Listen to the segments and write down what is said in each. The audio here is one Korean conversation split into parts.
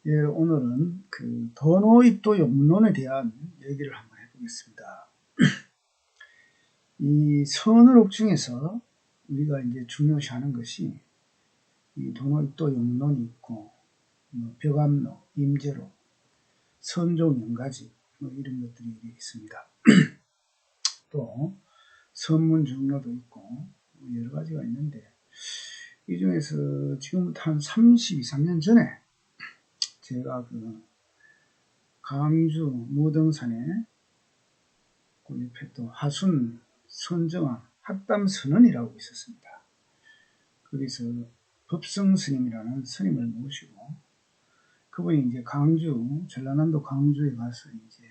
예, 오늘은 그 도노입도 용론에 대한 얘기를 한번 해보겠습니다. 이 선어록 중에서 우리가 이제 중요시하는 것이 이 도노입도 용론이 있고, 뭐 벽암록, 임제록, 선종 연가지 뭐 이런 것들이 있습니다. 또 선문중로도 있고 뭐 여러 가지가 있는데, 이 중에서 지금부터 한 32~3년 전에 제가 그 강주 무등산에 그 옆에 또 화순 선정한 합담선언이라고 있었습니다. 거기서 법성 스님이라는 스님을 모시고, 그분이 이제 강주, 전라남도 강주에 가서 이제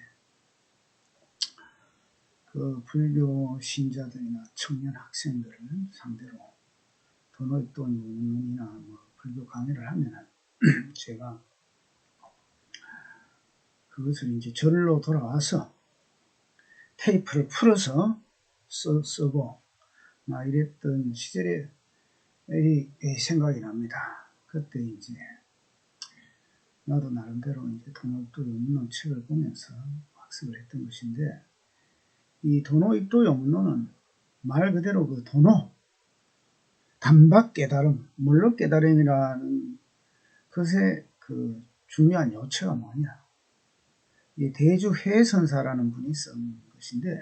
그 불교 신자들이나 청년 학생들을 상대로 도노입도 용론이나 뭐 불교 강의를 하면은 제가 그것을 이제 절로 돌아와서 테이프를 풀어서 쓰고 막 이랬던 시절에 생각이 납니다. 그때 이제 나도 나름대로 이제 도노입도 용론 책을 보면서 학습을 했던 것인데, 이 도노입도 용론은 말 그대로 그 도노, 단박 깨달음, 물로 깨달음이라는 것의 그 중요한 요체가 뭐냐. 이 대주회선사라는 분이 쓴 것인데,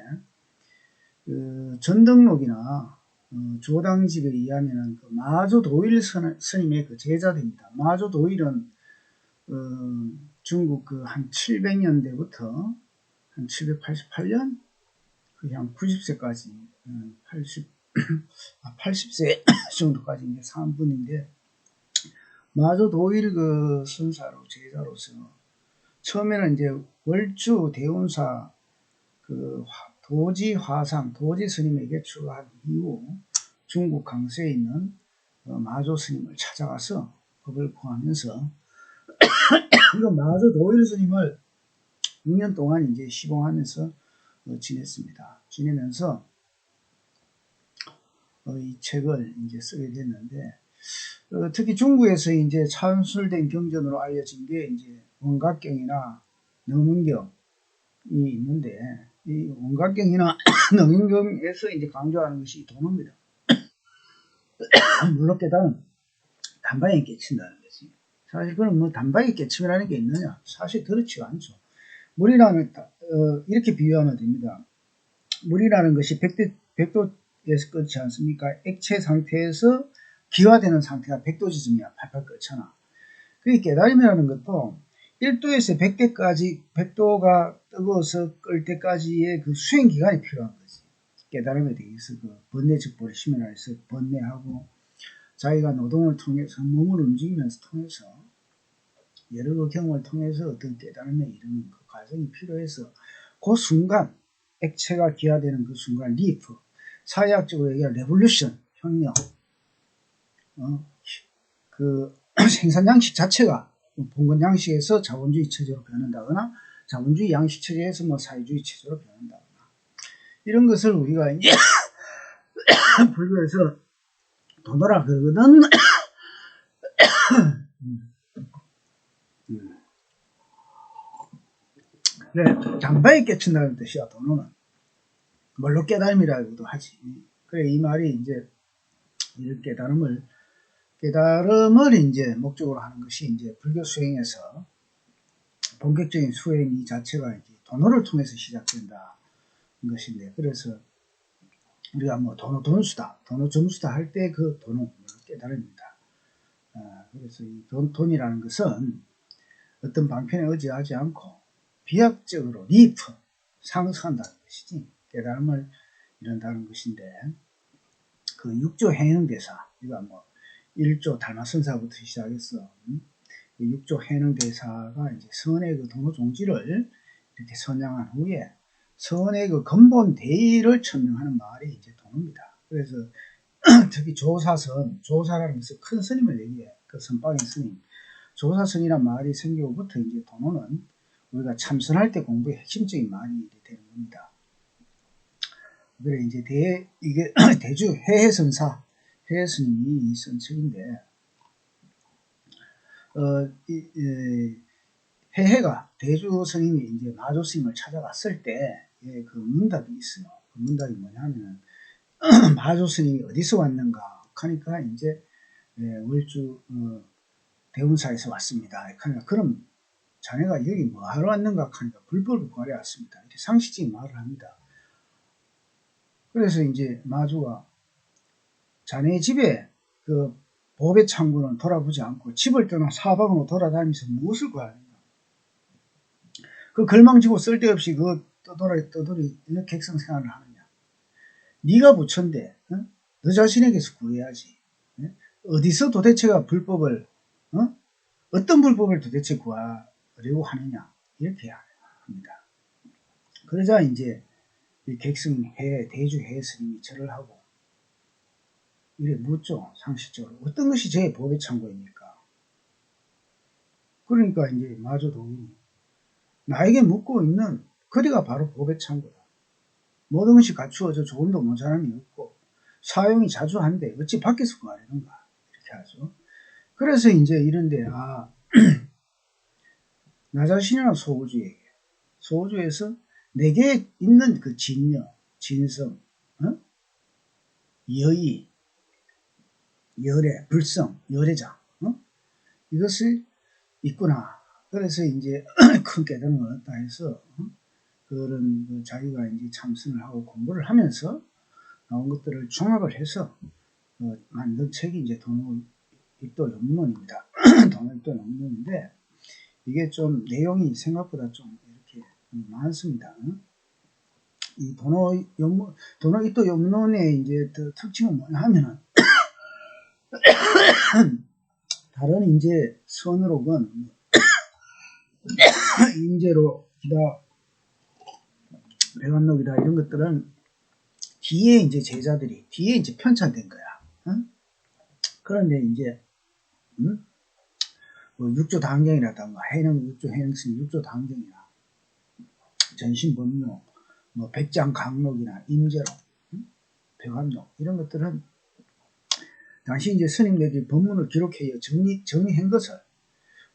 그 전등록이나 조당집에 의하면 그 마조도일 스님의 그 제자입니다. 마조도일은 중국 그 한 700년대부터 한 788년 그 한 90세까지 80세 정도까지 이제 산 분인데, 마조도일 그 선사로 제자로서 처음에는 이제 월주 대운사 그 도지 화상, 도지 스님에게 출가한 이후 중국 강서에 있는 마조 스님을 찾아가서 법을 구하면서 이거 마조 도일 스님을 6년 동안 이제 시봉하면서 지냈습니다. 지내면서 이 책을 이제 쓰게 됐는데, 특히 중국에서 이제 찬술된 경전으로 알려진 게 이제 원각경이나 능문경이 있는데, 이 원각경이나 능문경에서 이제 강조하는 것이 도노입니다. 물론 깨달음, 단방에 깨친다는 거지. 사실 그럼 뭐 단방에 깨침이라는 게 있느냐? 사실 그렇지가 않죠. 물이라는 이렇게 비유하면 됩니다. 물이라는 것이 백도에서 끓지 않습니까? 액체 상태에서 기화되는 상태가 백도지점이야. 팔팔 끓잖아. 그 깨달음이라는 것도 1도에서 100도까지, 100도가 뜨거워서 끓 때까지의 그 수행 기간이 필요한 거지. 깨달음에 대해서 그 번뇌적보를 심연해서 번뇌하고, 자기가 노동을 통해서 몸을 움직이면서 통해서 여러 그 경험을 통해서 어떤 깨달음에 이르는 그 과정이 필요해서, 그 순간 액체가 기화되는 그 순간 리프, 사회학적으로 얘기하면 레볼루션, 혁명, 그 생산 양식 자체가 봉건 양식에서 자본주의 체제로 변한다거나 자본주의 양식 체제에서 뭐 사회주의 체제로 변한다거나, 이런 것을 우리가 이제 불교에서 도노라 그러거든. 그래, 장바에 깨친다는 뜻이야. 도노는 물로 깨달음이라고도 하지. 그래, 이 말이 이제 이런 깨달음을 이제 목적으로 하는 것이 이제 불교 수행에서 본격적인 수행 이 자체가 이제 도노를 통해서 시작된다는 것인데, 그래서 우리가 뭐 도노 돈수다, 도노 점수다 할 때 그 도노 깨달음입니다. 그래서 이 돈이라는 것은 어떤 방편에 의지하지 않고 비약적으로 리프, 상승한다는 것이지, 깨달음을 이룬다는 것인데, 그 6조 해능대사, 우리가 뭐 1조 달마선사부터 시작해서 6조 해능대사가 이제 선의 그 도노 종지를 이렇게 선양한 후에 선의 그 근본 대의를 천명하는 말이 이제 도노입니다. 그래서 특히 조사라는 것은 큰 스님을 얘기해. 그 선방의 스님. 조사선이란 말이 생기고부터 이제 도노는 우리가 참선할 때 공부의 핵심적인 말이 되는 겁니다. 그래, 이제 이게 대주 해해선사, 해해스님이 쓴 책인데, 해해가 대주 스님이 이제 마조 스님을 찾아갔을 때, 예, 그 문답이 있어요. 그 문답이 뭐냐면은, 마조 스님이 어디서 왔는가? 하니까 이제, 예, 월주, 대운사에서 왔습니다. 그러니까, 그럼 자네가 여기 뭐 하러 왔는가? 하니까 불법을 구하러 왔습니다. 이렇게 상식적인 말을 합니다. 그래서 이제 마주가 자네 집에 그 보배 창고는 돌아보지 않고 집을 떠나 사방으로 돌아다니면서 무엇을 구하는가? 그 걸망지고 쓸데없이 그 떠돌이 객성 생활을 하느냐? 네가 부처인데, 어? 너 자신에게서 구해야지. 어? 어디서 도대체가 불법을, 어떤 불법을 도대체 구하려고 하느냐? 이렇게 합니다. 그러자 이제 객성해 대주해 스님이 절을 하고 이래 묻죠. 상식적으로 어떤 것이 제 법의 창고입니까? 그러니까 이제 마조도 나에게 묻고 있는 거리가 바로 법의 창고다. 모든 것이 갖추어져 조금도 모자람이 없고 사용이 자주 한데 어찌 밖에서 구하려는가 이렇게 하죠. 그래서 이제 이런데 나 자신이나 소우주에서 내게 있는 그 진여, 진성, 여의, 열애, 불성, 열애자 이것을 있구나. 그래서 이제 큰 깨달음을 얻다 해서 그런 그 자기가 이제 참선을 하고 공부를 하면서 나온 것들을 종합을 해서 만든 책이 이제 도노입도 영문론입니다. 도노입도 영문론인데 이게 좀 내용이 생각보다 좀 이렇게 많습니다. 이 도노입도 영문론의 이제 특징은 뭐냐 하면은 다른 이제 선으로건 인재로 기다 배관록이다 이런 것들은 뒤에 이제 제자들이 뒤에 이제 편찬된 거야. 그런데 이제 뭐 육조당경이라든가 육조해능스님 육조당경이나 전신법록, 뭐 백장강록이나 임재록, 배관록 이런 것들은 당시 이제 스님들이 법문을 기록해 정리한 것을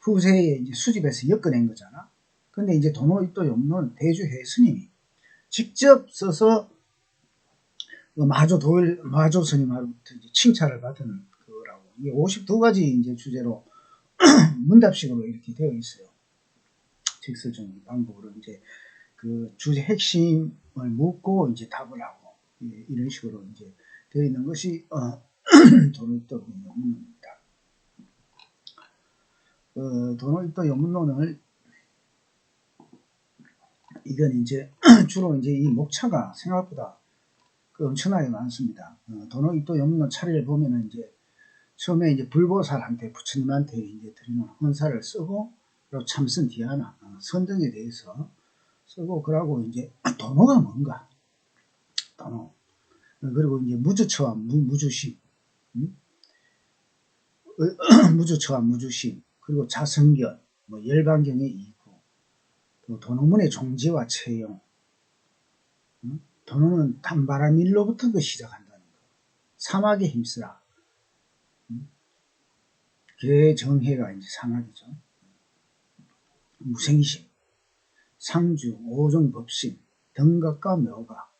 후세에 이제 수집해서 엮어낸 거잖아. 근데 이제 도노입도 영론 대주해 스님이 직접 써서 마조 스님으로부터 칭찬을 받은 거라고. 이게 52가지 이제 주제로 문답식으로 이렇게 되어 있어요. 직설적인 방법으로 이제 그 주제 핵심을 묻고 이제 답을 하고 이런 식으로 이제 되어 있는 것이 도노입도 영문론입니다. 도노입도 영문론을 이건 이제 주로 이제 이 목차가 생각보다 엄청나게 많습니다. 도노입도 영문론 차례를 보면은 이제 처음에 이제 불보살한테 부처님한테 이제 드리는 헌사를 쓰고 그리고 참선 디아나 선등에 대해서 쓰고 그러고 이제 도노가 뭔가 도노 그리고 이제 무주처와 무주심 무주처와 무주심 그리고 자성견 뭐 열반경의 이구 또 도노문의 종지와 채용 도노는 단바람일로부터 시작한다는 거 사막에 힘쓰라 개정해가 이제 사막이죠. 무생심 상주 오종법심 등각과 묘각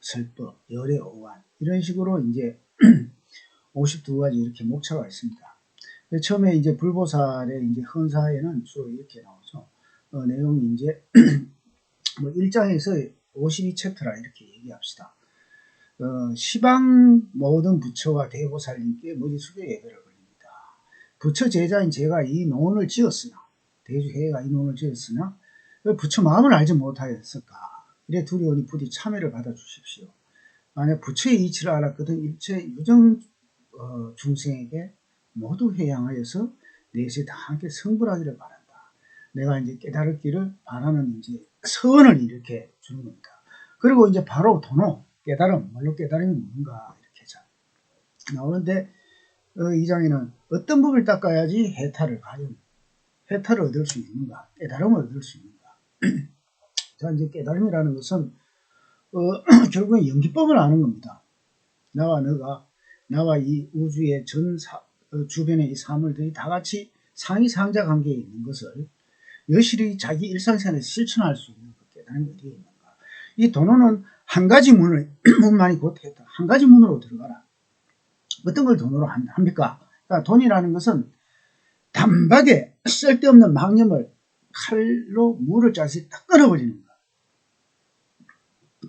설법 열애 오한 이런 식으로 이제 52가지 이렇게 목차가 있습니다. 처음에 이제 불보살의 이제 헌사에는 주로 이렇게 나오죠. 내용이 이제 뭐 1장에서 52챕터라 이렇게 얘기합시다. 시방 모든 부처와 대보살님께 머리 숙여 예배를 올립니다. 부처 제자인 제가 이 논을 지었으나 대주회가 이 논을 지었으나 부처 마음을 알지 못하였을까? 이래 두려우니 부디 참회를 받아 주십시오. 만약 부처의 이치를 알았거든 일체 유정 중생에게 모두 회양하여서 내세 다 함께 성불하기를 바란다. 내가 이제 깨달을기를 바라는 이제 서원을 이렇게 주는 겁니다. 그리고 이제 바로 도노 깨달음, 물론 깨달음이 뭔가 이렇게 자 나오는데 이 장에는 어떤 법을 닦아야지 해탈을 얻을 수 있는가, 깨달음을 얻을 수 있는가. 자 이제 깨달음이라는 것은 결국은 연기법을 아는 겁니다. 나와 이 우주의 주변의 이 사물들이 다 같이 상위 상자 관계에 있는 것을 여실히 자기 일상생활에 실천할 수 있는 그 깨달음이 어디에 있는가. 이 돈으로는 한 가지 문만이 곧했다. 한 가지 문으로 들어가라. 어떤 걸 돈으로 합니까? 그러니까 돈이라는 것은 단박에 쓸데없는 망념을 칼로 물을 짜서 딱 끊어버리는 거야.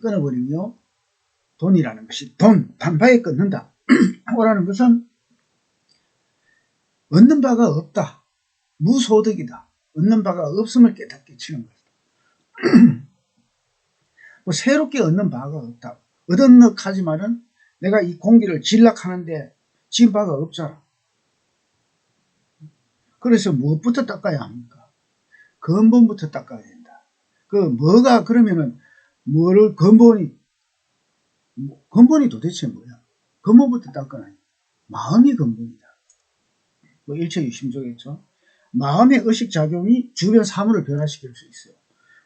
끊어버리며 돈이라는 것이 단박에 끊는다. 오라는 것은 얻는 바가 없다. 무소득이다. 얻는 바가 없음을 깨닫게 치는 것이다. 뭐 새롭게 얻는 바가 없다. 얻은 하지만은 내가 이 공기를 진락하는데 지은 바가 없잖아. 그래서 무엇부터 닦아야 합니까? 근본부터 닦아야 된다. 그 뭐가 그러면은 뭐를 근본이 도대체 뭐야? 근본부터 닦아야 마음이 근본이다. 뭐 일체유심조겠죠. 마음의 의식작용이 주변 사물을 변화시킬 수 있어요.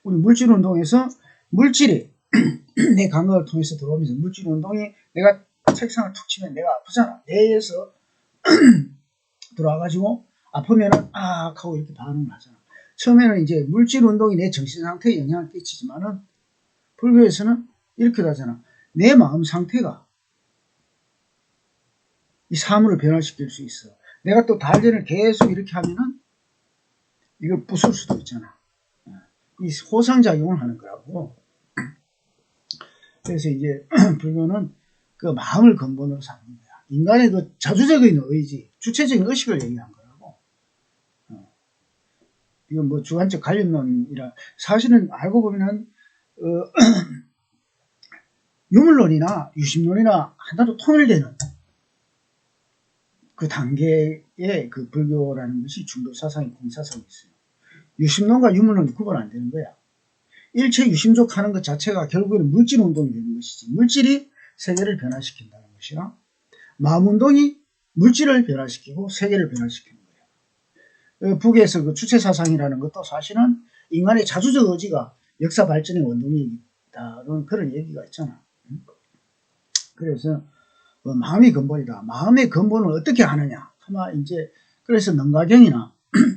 우리 물질운동에서 물질이 내 감각을 통해서 들어오면서 물질운동이 내가 책상을 툭 치면 내가 아프잖아. 뇌에서 들어와가지고 아프면은 악 하고 이렇게 반응을 하잖아. 처음에는 이제 물질운동이 내 정신상태에 영향을 끼치지만은 불교에서는 이렇게도 하잖아. 내 마음 상태가 이 사물을 변화시킬 수 있어. 내가 또 달전을 계속 이렇게 하면은 이걸 부술 수도 있잖아. 이 호상작용을 하는 거라고. 그래서 이제 불교는 그 마음을 근본으로 삼는 거야. 인간의 그 자주적인 의지, 주체적인 의식을 얘기한 거라고. 이건 뭐 주관적 관념론이라 사실은 알고 보면은 유물론이나 유심론이나 하나로 통일되는 그 단계의 그 불교라는 것이 중도사상이 공사상이 있어요. 유심론과 유물론이 구분 안 되는 거야. 일체 유심족 하는 것 자체가 결국에는 물질 운동이 되는 것이지. 물질이 세계를 변화시킨다는 것이야. 마음 운동이 물질을 변화시키고 세계를 변화시키는 거예요. 북에서 그 주체사상이라는 것도 사실은 인간의 자주적 의지가 역사 발전의 원동력이다. 그런 얘기가 있잖아. 그래서 마음이 근본이다. 마음의 근본을 어떻게 하느냐. 아마 이제 그래서 능가경이나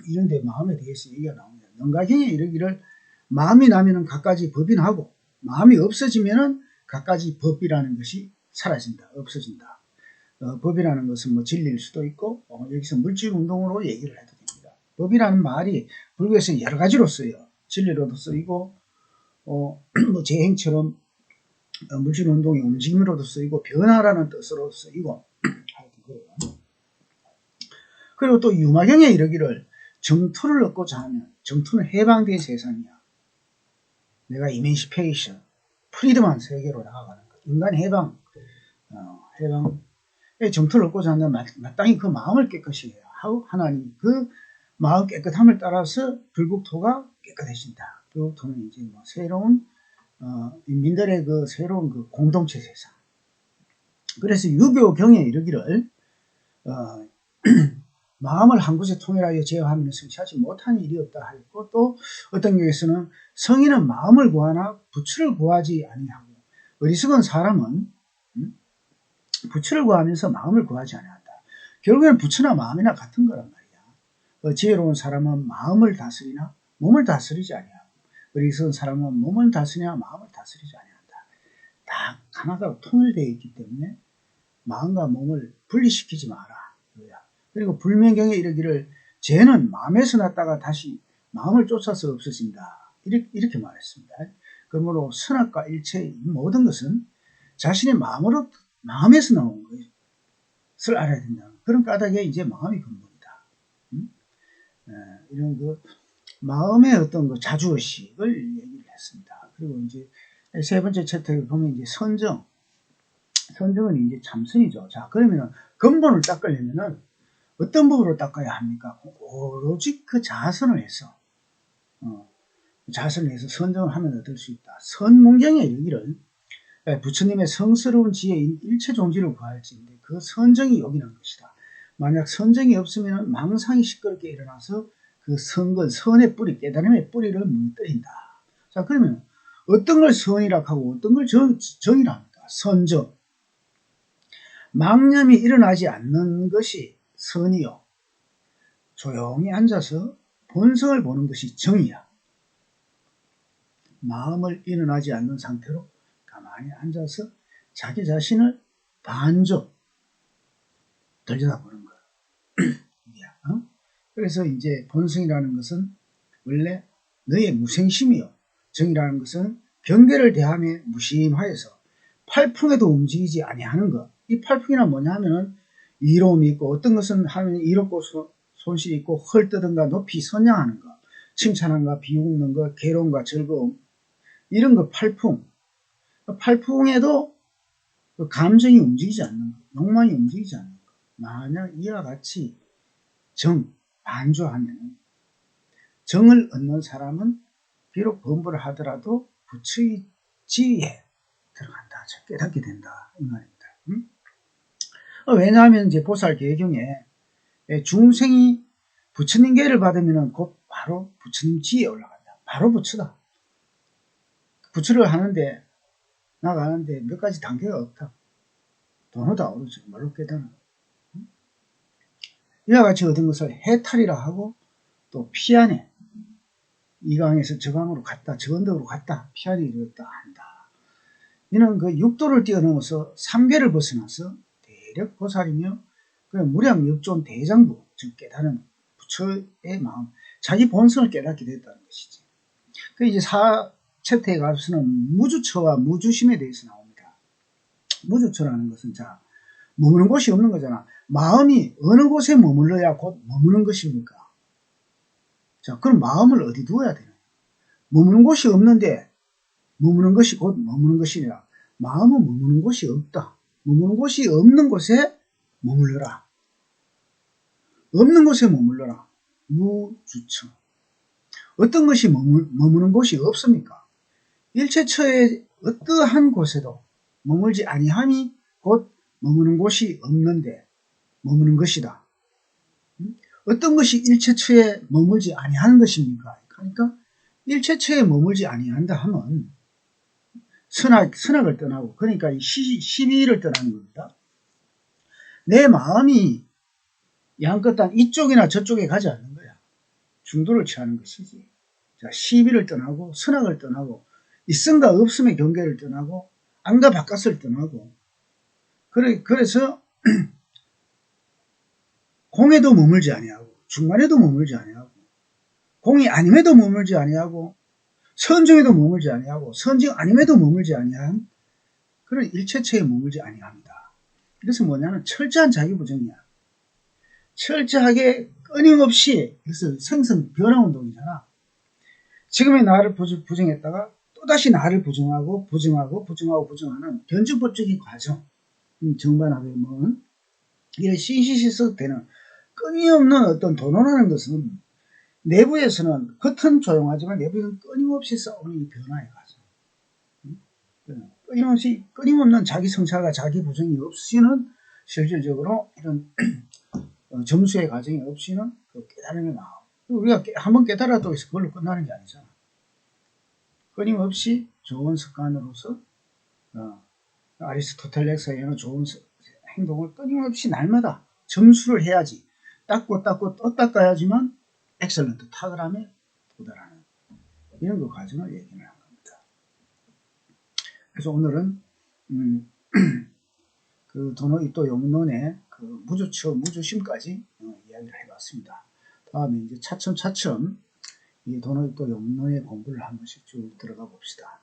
이런 데 마음에 대해서 얘기가 나옵니다. 능가경에 이르기를 마음이 나면은 갖가지 법인하고 마음이 없어지면은 갖가지 법이라는 것이 사라진다. 없어진다. 법이라는 것은 뭐 진리일 수도 있고 여기서 물질 운동으로 얘기를 해도 됩니다. 법이라는 말이 불교에서 여러 가지로 써요. 진리로도 쓰이고 뭐 재행처럼 물질 운동의 움직임으로도 쓰이고 변화라는 뜻으로 쓰이고 그리고 또 유마경에 이르기를 정토를 얻고자 하면 정토는 해방된 세상이야. 내가 이맨시페이션, 프리드만 세계로 나아가는 것. 인간 해방, 정토를 얻고자 한다면 마땅히 그 마음을 깨끗이 해야 하고 하나님 그 마음 깨끗함을 따라서 불국토가 깨끗해진다. 불국토는 이제 뭐 새로운 인민들의 그 새로운 그 공동체 세상. 그래서 유교경에 이르기를 마음을 한 곳에 통일하여 제어하면 성취하지 못한 일이 없다 하였고 또 어떤 경우에서는 성인은 마음을 구하나 부처를 구하지 아니하고 어리석은 사람은 부처를 구하면서 마음을 구하지 아니한다. 결국에는 부처나 마음이나 같은 거란 말이야. 지혜로운 사람은 마음을 다스리나 몸을 다스리지 아니하고 어리석은 사람은 몸을 다스리나 마음을 다스리지 아니한다. 다 하나가 통일되어 있기 때문에 마음과 몸을 분리시키지 마라. 그리고 불명경에 이르기를 죄는 마음에서 났다가 다시 마음을 쫓아서 없어진다. 이렇게 말했습니다. 그러므로 선악과 일체 모든 것은 자신의 마음에서 나온 것을 알아야 된다. 그런 까닭에 이제 마음이 근본이다. 이런 그 마음의 어떤 그 자주의식을 얘기를 했습니다. 그리고 이제 세 번째 챕터에 보면 이제 선정은 이제 참선이죠. 자, 그러면 근본을 닦으려면은 어떤 법으로 닦아야 합니까? 오로지 그 자선을 해서 선정을 하면 얻을 수 있다. 선문경에 이르기를 부처님의 성스러운 지혜인 일체존지를 구할지인데 그 선정이 요긴한 것이다. 만약 선정이 없으면 망상이 시끄럽게 일어나서 그 선의 뿌리, 깨달음의 뿌리를 무너뜨린다. 자, 그러면 어떤 걸 선이라 하고 어떤 걸 정이라 합니까? 선정. 망념이 일어나지 않는 것이 선이요. 조용히 앉아서 본성을 보는 것이 정이야. 마음을 일어나지 않는 상태로 가만히 앉아서 자기 자신을 반조 들여다보는 거야. 그래서 이제 본성이라는 것은 원래 너의 무생심이요. 정이라는 것은 경계를 대함에 무심하여서 팔풍에도 움직이지 아니하는 것. 이 팔풍이란 뭐냐면은 이로움이 있고 어떤 것은 하면 이롭고 손실이 있고 헐뜯은가 높이 선양하는 것, 칭찬한가 비웃는 것, 괴로움과 즐거움 이런 거 팔풍. 팔풍에도 감정이 움직이지 않는 것, 욕망이 움직이지 않는 것. 만약 이와 같이 정, 반조하면 정을 얻는 사람은 비록 범부를 하더라도 부처의 지위에 들어간다. 깨닫게 된다. 이 말입니다. 왜냐하면 이제 보살 계경에 중생이 부처님 계를 받으면 곧 바로 부처님 지위에 올라간다. 바로 부처다. 부처를 하는데 나가는데 몇 가지 단계가 없다. 도노다 오르죠. 말로 깨닫는. 이와 같이 얻은 것을 해탈이라 하고 또 피안에 이 강에서 저 강으로 갔다. 저 언덕으로 갔다. 피안에 이르렀다 한다. 이는 그 육도를 뛰어넘어서 삼계를 벗어나서 대력 보살이며 무량 역존 대장부 즉 깨달은 부처의 마음 자기 본성을 깨닫게 됐다는 것이지. 그 이제 4챕터에 가서는 무주처와 무주심에 대해서 나옵니다. 무주처라는 것은 자 머무는 곳이 없는 거잖아. 마음이 어느 곳에 머물러야 곧 머무는 것입니까? 자, 그럼 마음을 어디 두어야 되나? 머무는 곳이 없는데 머무는 것이 곧 머무는 것이니라. 마음은 머무는 곳이 없다. 머무는 곳이 없는 곳에 머물러라. 없는 곳에 머물러라. 무주처. 어떤 것이 머무는 곳이 없습니까? 일체처의 어떠한 곳에도 머물지 아니함이 곧 머무는 곳이 없는데 머무는 것이다. 어떤 것이 일체처에 머물지 아니하는 것입니까? 그러니까 일체처에 머물지 아니한다 하면 선악을 떠나고 그러니까 시비를 떠나는 겁니다. 내 마음이 양끝단 이쪽이나 저쪽에 가지 않는 거야. 중도를 취하는 것이지. 자, 시비를 떠나고 선악을 떠나고 있음과 없음의 경계를 떠나고 안과 바깥을 떠나고 그래서 공에도 머물지 아니하고 중간에도 머물지 아니하고 공이 아님에도 머물지 아니하고 선정에도 머물지 아니하고 선정 아님에도 머물지 아니한 그런 일체처에 머물지 아니합니다. 그래서 뭐냐면 철저한 자기부정이야. 철저하게 끊임없이 그래서 생성 변화운동이잖아. 지금의 나를 부정했다가 또다시 나를 부정하고 부정하는 변증법적인 과정. 정반합의 뭐는 이런 시시시석되는 끊임없는 어떤 도노라는 것은 내부에서는 겉은 조용하지만 내부에는 끊임없이 싸우는 이 변화의 과정. 끊임없는 자기 성찰과 자기 부정이 없이는 실질적으로 이런 점수의 과정이 없이는 그 깨달음의 마음. 우리가 한번 깨달아도 그걸로 끝나는 게 아니잖아. 끊임없이 좋은 습관으로서 아리스토텔레스에는 좋은 행동을 끊임없이 날마다 점수를 해야지. 닦고 또 닦아야지만 엑셀런트 탁월함에 도달하는 이런 그 과정을 얘기를 한 겁니다. 그래서 오늘은 그 도노이토 용론의 그 무주처 무주심까지 이야기를 해봤습니다. 다음에 이제 차츰 이 도노이토 용론의 공부를 한 번씩 쭉 들어가 봅시다.